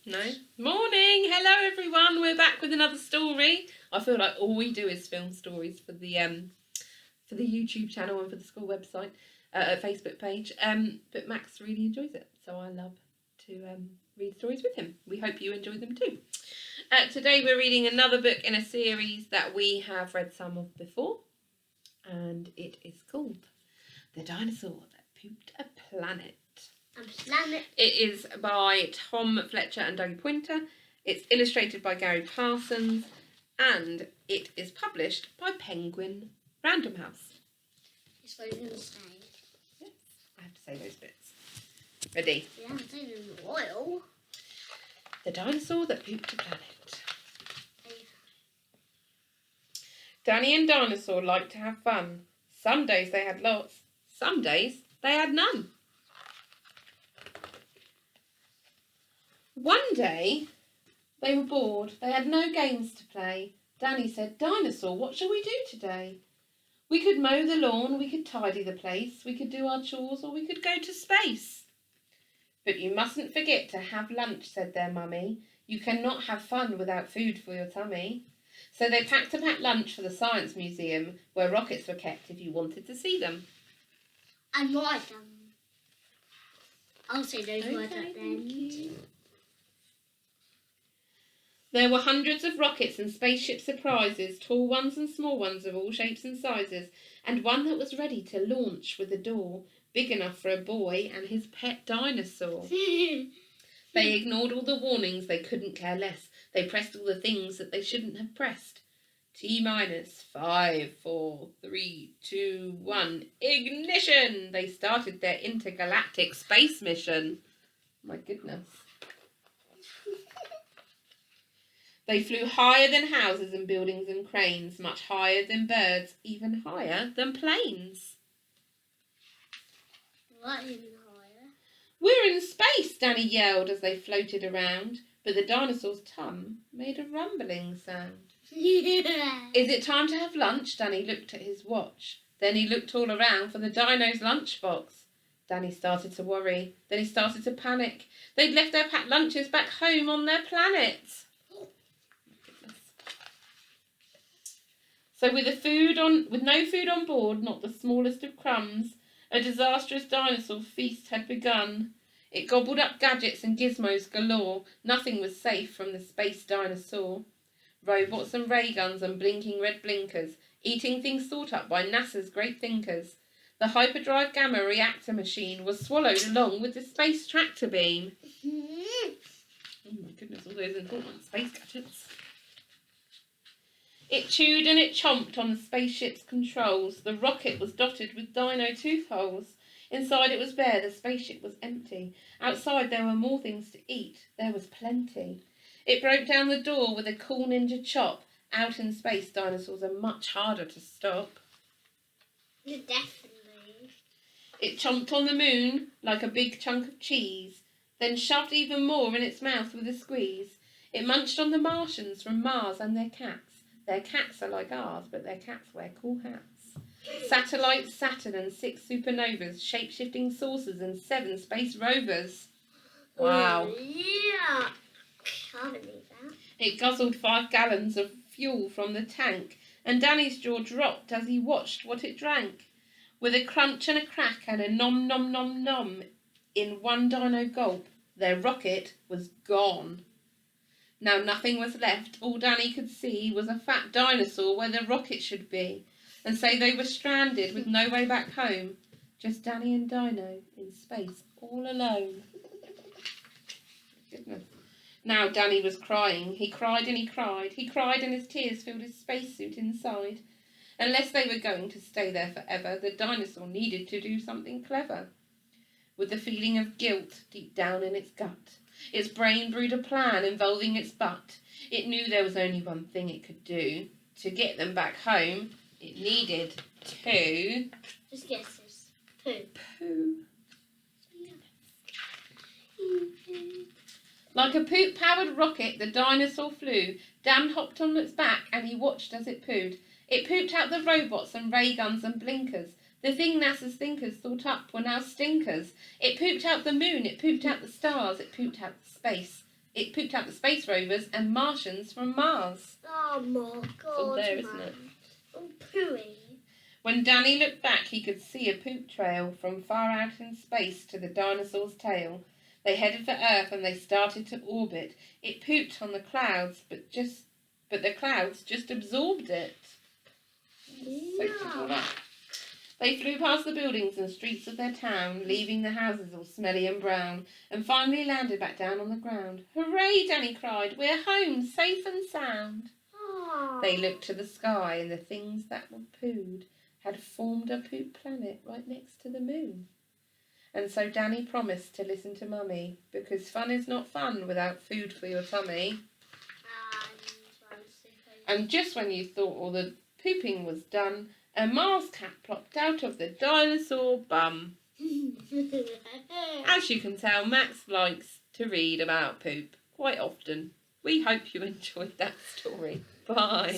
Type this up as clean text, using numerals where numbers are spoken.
No? Morning! Hello everyone, we're back with another story. I feel like all we do is film stories for the YouTube channel and for the school website, Facebook page. But Max really enjoys it, so I love to read stories with him. We hope you enjoy them too. Today we're reading another book in a series that we have read some of before, and it is called The Dinosaur That Pooped a Planet. It is by Tom Fletcher and Doug Pointer. It's illustrated by Gary Parsons, and it is published by Penguin Random House. It's what you're going to say. Yes, I have to say those bits. Ready? You haven't said it in a while. The Dinosaur That Pooped a Planet. Danny and Dinosaur liked to have fun. Some days they had lots, some days they had none. One day, they were bored. They had no games to play. Danny said, "Dinosaur, what shall we do today? We could mow the lawn, we could tidy the place, we could do our chores, or we could go to space." "But you mustn't forget to have lunch," said their mummy. "You cannot have fun without food for your tummy." So they packed a packed lunch for the Science Museum, where rockets were kept if you wanted to see them. And write them. I'll say those words at the end. There were hundreds of rockets and spaceship surprises, tall ones and small ones of all shapes and sizes, and one that was ready to launch with a door big enough for a boy and his pet dinosaur. They ignored all the warnings, they couldn't care less. They pressed all the things that they shouldn't have pressed. T-minus 5, 4, 3, 2, 1, ignition! They started their intergalactic space mission. My goodness. They flew higher than houses and buildings and cranes, much higher than birds, even higher than planes. What even higher? "We're in space," Danny yelled as they floated around, but the dinosaur's tum made a rumbling sound. Yeah. "Is it time to have lunch?" Danny looked at his watch. Then he looked all around for the dino's lunchbox. Danny started to worry. Then he started to panic. They'd left their packed lunches back home on their planet. So with no food on board, not the smallest of crumbs, a disastrous dinosaur feast had begun. It gobbled up gadgets and gizmos galore. Nothing was safe from the space dinosaur. Robots and ray guns and blinking red blinkers, eating things thought up by NASA's great thinkers. The hyperdrive gamma reactor machine was swallowed along with the space tractor beam. Oh my goodness, all those important space gadgets. It chewed and it chomped on the spaceship's controls. The rocket was dotted with dino tooth holes. Inside it was bare, the spaceship was empty. Outside there were more things to eat. There was plenty. It broke down the door with a cool ninja chop. Out in space, dinosaurs are much harder to stop. Definitely. It chomped on the moon like a big chunk of cheese, then shoved even more in its mouth with a squeeze. It munched on the Martians from Mars and their cats. Their cats are like ours, but their cats wear cool hats. Satellites, Saturn and 6 supernovas, shape-shifting saucers and 7 space rovers. Wow. Yeah. Can't believe that. It guzzled 5 gallons of fuel from the tank, and Danny's jaw dropped as he watched what it drank. With a crunch and a crack and a nom nom nom nom, in one dino gulp, their rocket was gone. Now nothing was left. All Danny could see was a fat dinosaur where the rocket should be, and so they were stranded with no way back home. Just Danny and Dino in space, all alone. Goodness. Now Danny was crying. He cried and he cried. He cried and his tears filled his spacesuit inside. Unless they were going to stay there forever, the dinosaur needed to do something clever. With the feeling of guilt deep down in its gut, its brain brewed a plan involving its butt. It knew there was only one thing it could do. To get them back home, it needed to... Just guess this. Poop. Poo. Like a poop-powered rocket, the dinosaur flew. Dan hopped on its back and he watched as it pooed. It pooped out the robots and ray guns and blinkers. The thing NASA's thinkers thought up were now stinkers. It pooped out the moon, it pooped out the stars, it pooped out space. It pooped out the space rovers and Martians from Mars. Oh my It's all God, there, isn't it? I'm pooey. When Danny looked back, he could see a poop trail from far out in space to the dinosaur's tail. They headed for Earth and they started to orbit. It pooped on the clouds, but the clouds just absorbed it. Soaked it all up. They flew past the buildings and streets of their town, leaving the houses all smelly and brown, and finally landed back down on the ground. Hooray, Danny cried, we're home, safe and sound. Oh. They looked to the sky and the things that were pooed had formed a poop planet right next to the moon. And so Danny promised to listen to Mummy, because fun is not fun without food for your tummy. And just when you thought all the pooping was done, a Mars cat plopped out of the dinosaur bum. As you can tell, Max likes to read about poop quite often. We hope you enjoyed that story. Bye.